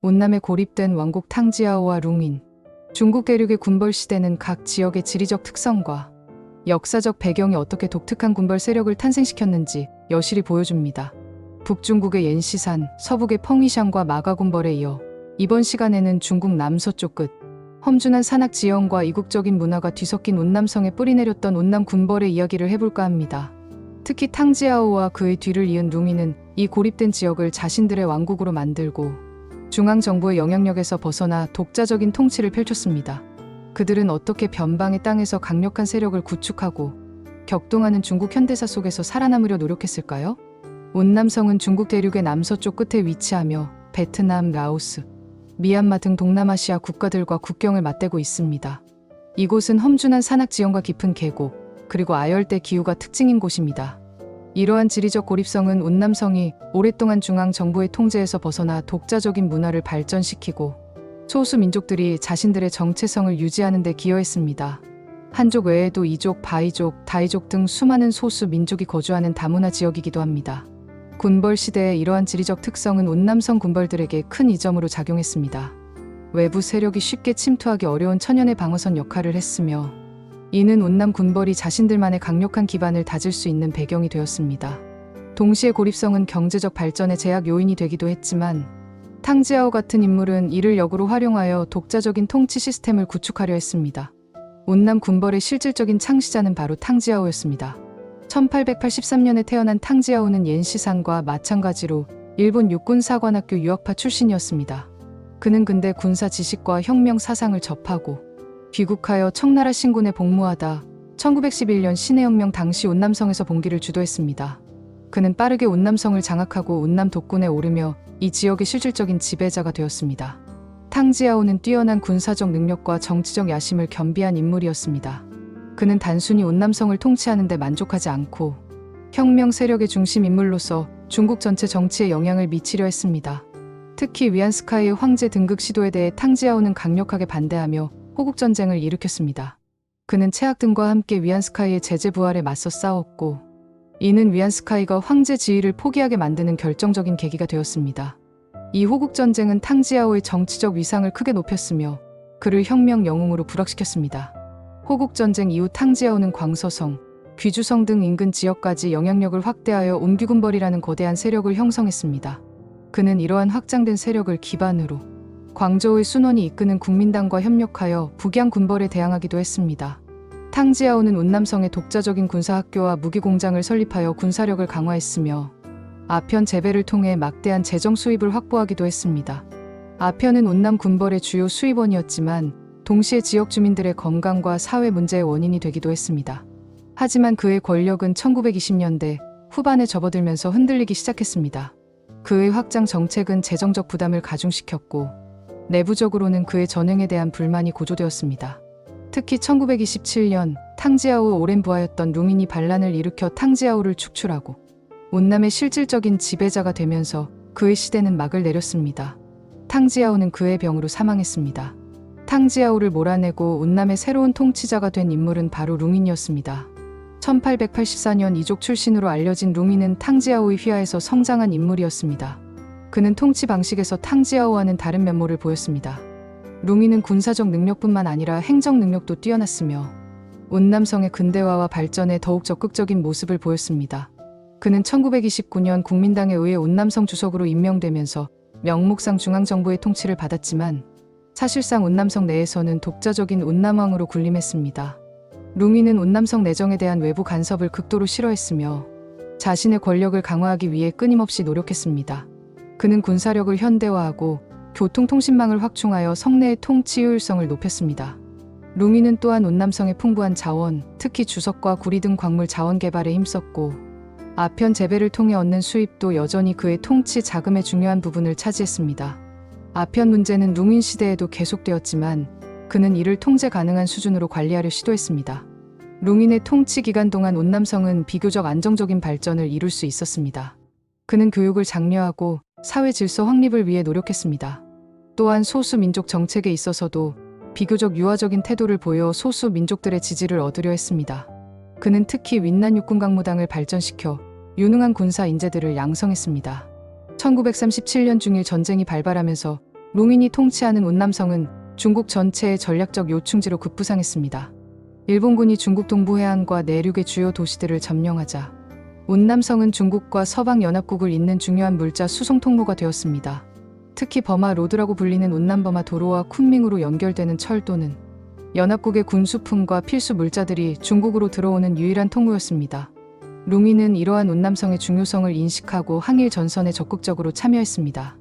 운남에 고립된 왕국 탕지아오와 룽인. 중국 대륙의 군벌 시대는 각 지역의 지리적 특성과 역사적 배경이 어떻게 독특한 군벌 세력을 탄생시켰는지 여실히 보여줍니다. 북중국의 옌시산, 서북의 펑이샹과 마가군벌에 이어 이번 시간에는 중국 남서쪽 끝, 험준한 산악 지형과 이국적인 문화가 뒤섞인 운남성에 뿌리내렸던 운남 군벌의 이야기를 해볼까 합니다. 특히 탕지아오와 그의 뒤를 이은 룽인은 이 고립된 지역을 자신들의 왕국으로 만들고 중앙정부의 영향력에서 벗어나 독자적인 통치를 펼쳤습니다. 그들은 어떻게 변방의 땅에서 강력한 세력을 구축하고 격동하는 중국 현대사 속에서 살아남으려 노력했을까요? 운남성은 중국 대륙의 남서쪽 끝에 위치하며 베트남, 라오스, 미얀마 등 동남아시아 국가들과 국경을 맞대고 있습니다. 이곳은 험준한 산악 지형과 깊은 계곡, 그리고 아열대 기후가 특징인 곳입니다. 이러한 지리적 고립성은 운남성이 오랫동안 중앙 정부의 통제에서 벗어나 독자적인 문화를 발전시키고 소수 민족들이 자신들의 정체성을 유지하는 데 기여했습니다. 한족 외에도 이족, 바이족, 다이족 등 수많은 소수 민족이 거주하는 다문화 지역이기도 합니다. 군벌 시대의 이러한 지리적 특성은 운남성 군벌들에게 큰 이점으로 작용했습니다. 외부 세력이 쉽게 침투하기 어려운 천연의 방어선 역할을 했으며 이는 운남 군벌이 자신들만의 강력한 기반을 다질 수 있는 배경이 되었습니다. 동시에 고립성은 경제적 발전의 제약 요인이 되기도 했지만 탕지아오 같은 인물은 이를 역으로 활용하여 독자적인 통치 시스템을 구축하려 했습니다. 운남 군벌의 실질적인 창시자는 바로 탕지아오였습니다. 1883년에 태어난 탕지아오는 옌시산과 마찬가지로 일본 육군사관학교 유학파 출신이었습니다. 그는 근대 군사 지식과 혁명 사상을 접하고 귀국하여 청나라 신군에 복무하다 1911년 신해혁명 당시 운남성에서 봉기를 주도했습니다. 그는 빠르게 운남성을 장악하고 운남 독군에 오르며 이 지역의 실질적인 지배자가 되었습니다. 탕지아오는 뛰어난 군사적 능력과 정치적 야심을 겸비한 인물이었습니다. 그는 단순히 운남성을 통치하는 데 만족하지 않고 혁명 세력의 중심 인물로서 중국 전체 정치에 영향을 미치려 했습니다. 특히 위안스카이의 황제 등극 시도에 대해 탕지아오는 강력하게 반대하며 호국전쟁을 일으켰습니다. 그는 채학 등과 함께 위안스카이의 제재 부활에 맞서 싸웠고 이는 위안스카이가 황제 지위를 포기하게 만드는 결정적인 계기가 되었습니다. 이 호국전쟁은 탕지아오의 정치적 위상을 크게 높였으며 그를 혁명 영웅으로 부락시켰습니다. 호국전쟁 이후 탕지아오는 광서성, 귀주성 등 인근 지역까지 영향력을 확대하여 옴귀군벌이라는 거대한 세력을 형성했습니다. 그는 이러한 확장된 세력을 기반으로 광저우의 순원이 이끄는 국민당과 협력하여 북양 군벌에 대항하기도 했습니다. 탕지아오는 운남성에 독자적인 군사학교와 무기공장을 설립하여 군사력을 강화했으며 아편 재배를 통해 막대한 재정 수입을 확보하기도 했습니다. 아편은 운남 군벌의 주요 수입원이었지만 동시에 지역 주민들의 건강과 사회 문제의 원인이 되기도 했습니다. 하지만 그의 권력은 1920년대 후반에 접어들면서 흔들리기 시작했습니다. 그의 확장 정책은 재정적 부담을 가중시켰고 내부적으로는 그의 전횡에 대한 불만이 고조되었습니다. 특히 1927년 탕지아오의 오랜 부하였던 룽인이 반란을 일으켜 탕지아오를 축출하고 운남의 실질적인 지배자가 되면서 그의 시대는 막을 내렸습니다. 탕지아오는 그의 병으로 사망했습니다. 탕지아오를 몰아내고 운남의 새로운 통치자가 된 인물은 바로 룽인이었습니다. 1884년 이족 출신으로 알려진 룽인은 탕지아오의 휘하에서 성장한 인물이었습니다. 그는 통치 방식에서 탕지아오와는 다른 면모를 보였습니다. 룽인은 군사적 능력뿐만 아니라 행정 능력도 뛰어났으며 운남성의 근대화와 발전에 더욱 적극적인 모습을 보였습니다. 그는 1929년 국민당에 의해 운남성 주석으로 임명되면서 명목상 중앙정부의 통치를 받았지만 사실상 운남성 내에서는 독자적인 운남왕으로 군림했습니다. 룽인은 운남성 내정에 대한 외부 간섭을 극도로 싫어했으며 자신의 권력을 강화하기 위해 끊임없이 노력했습니다. 그는 군사력을 현대화하고 교통통신망을 확충하여 성내의 통치 효율성을 높였습니다. 룽인은 또한 운남성의 풍부한 자원, 특히 주석과 구리 등 광물 자원 개발에 힘썼고 아편 재배를 통해 얻는 수입도 여전히 그의 통치 자금의 중요한 부분을 차지했습니다. 아편 문제는 룽인 시대에도 계속되었지만 그는 이를 통제 가능한 수준으로 관리하려 시도했습니다. 룽인의 통치 기간 동안 운남성은 비교적 안정적인 발전을 이룰 수 있었습니다. 그는 교육을 장려하고 사회 질서 확립을 위해 노력했습니다. 또한 소수 민족 정책에 있어서도 비교적 유화적인 태도를 보여 소수 민족들의 지지를 얻으려 했습니다. 그는 특히 윈난 육군강무당을 발전시켜 유능한 군사 인재들을 양성했습니다. 1937년 중일 전쟁이 발발하면서 룽인이 통치하는 운남성은 중국 전체의 전략적 요충지로 급부상했습니다. 일본군이 중국 동부 해안과 내륙의 주요 도시들을 점령하자 운남성은 중국과 서방 연합국을 잇는 중요한 물자 수송 통로가 되었습니다. 특히 버마 로드라고 불리는 운남버마 도로와 쿤밍으로 연결되는 철도는 연합국의 군수품과 필수 물자들이 중국으로 들어오는 유일한 통로였습니다. 룽인은 이러한 운남성의 중요성을 인식하고 항일 전선에 적극적으로 참여했습니다.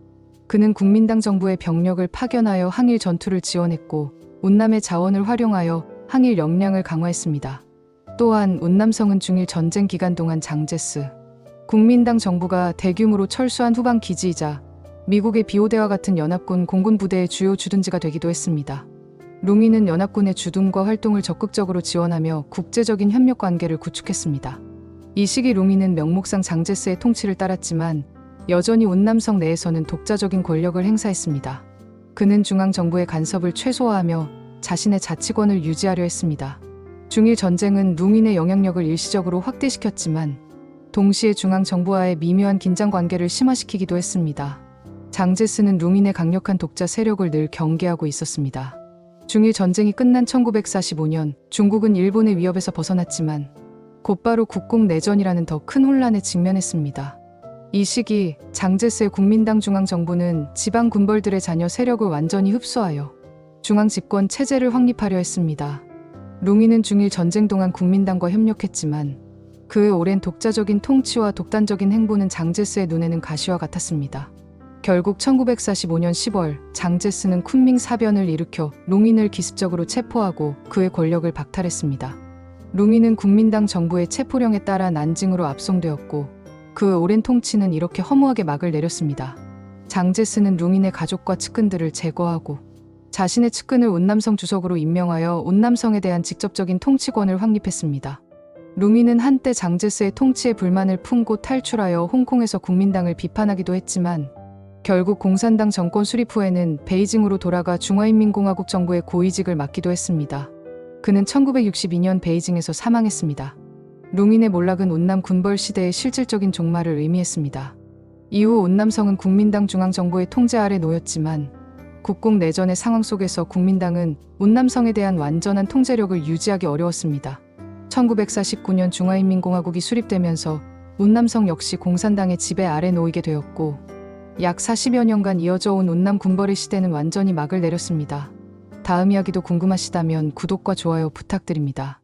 그는 국민당 정부의 병력을 파견하여 항일 전투를 지원했고 운남의 자원을 활용하여 항일 역량을 강화했습니다. 또한 운남성은 중일 전쟁 기간 동안 장제스, 국민당 정부가 대규모로 철수한 후방 기지이자 미국의 비오대와 같은 연합군 공군 부대의 주요 주둔지가 되기도 했습니다. 룽인은 연합군의 주둔과 활동을 적극적으로 지원하며 국제적인 협력 관계를 구축했습니다. 이 시기 룽인은 명목상 장제스의 통치를 따랐지만 여전히 운남성 내에서는 독자적인 권력을 행사했습니다. 그는 중앙정부의 간섭을 최소화하며 자신의 자치권을 유지하려 했습니다. 중일 전쟁은 룽인의 영향력을 일시적으로 확대시켰지만 동시에 중앙정부와의 미묘한 긴장 관계를 심화시키기도 했습니다. 장제스는 룽인의 강력한 독자 세력을 늘 경계하고 있었습니다. 중일 전쟁이 끝난 1945년 중국은 일본의 위협에서 벗어났지만 곧바로 국공내전이라는 더 큰 혼란에 직면했습니다. 이 시기 장제스의 국민당 중앙정부는 지방 군벌들의 자녀 세력을 완전히 흡수하여 중앙 집권 체제를 확립하려 했습니다. 룽인은 중일 전쟁 동안 국민당과 협력했지만 그의 오랜 독자적인 통치와 독단적인 행보는 장제스의 눈에는 가시와 같았습니다. 결국 1945년 10월 장제스는 쿤밍 사변을 일으켜 룽인을 기습적으로 체포하고 그의 권력을 박탈했습니다. 룽인은 국민당 정부의 체포령에 따라 난징으로 압송되었고 그의 오랜 통치는 이렇게 허무하게 막을 내렸습니다. 장제스는 룽인의 가족과 측근들을 제거하고 자신의 측근을 운남성 주석으로 임명하여 운남성에 대한 직접적인 통치권을 확립했습니다. 룽인은 한때 장제스의 통치에 불만을 품고 탈출하여 홍콩에서 국민당을 비판하기도 했지만 결국 공산당 정권 수립 후에는 베이징으로 돌아가 중화인민공화국 정부의 고위직을 맡기도 했습니다. 그는 1962년 베이징에서 사망했습니다. 룽인의 몰락은 운남 군벌 시대의 실질적인 종말을 의미했습니다. 이후 운남성은 국민당 중앙정부의 통제 아래 놓였지만 국공내전의 상황 속에서 국민당은 운남성에 대한 완전한 통제력을 유지하기 어려웠습니다. 1949년 중화인민공화국이 수립되면서 운남성 역시 공산당의 지배 아래 놓이게 되었고 약 40여 년간 이어져 온 운남 군벌의 시대는 완전히 막을 내렸습니다. 다음 이야기도 궁금하시다면 구독과 좋아요 부탁드립니다.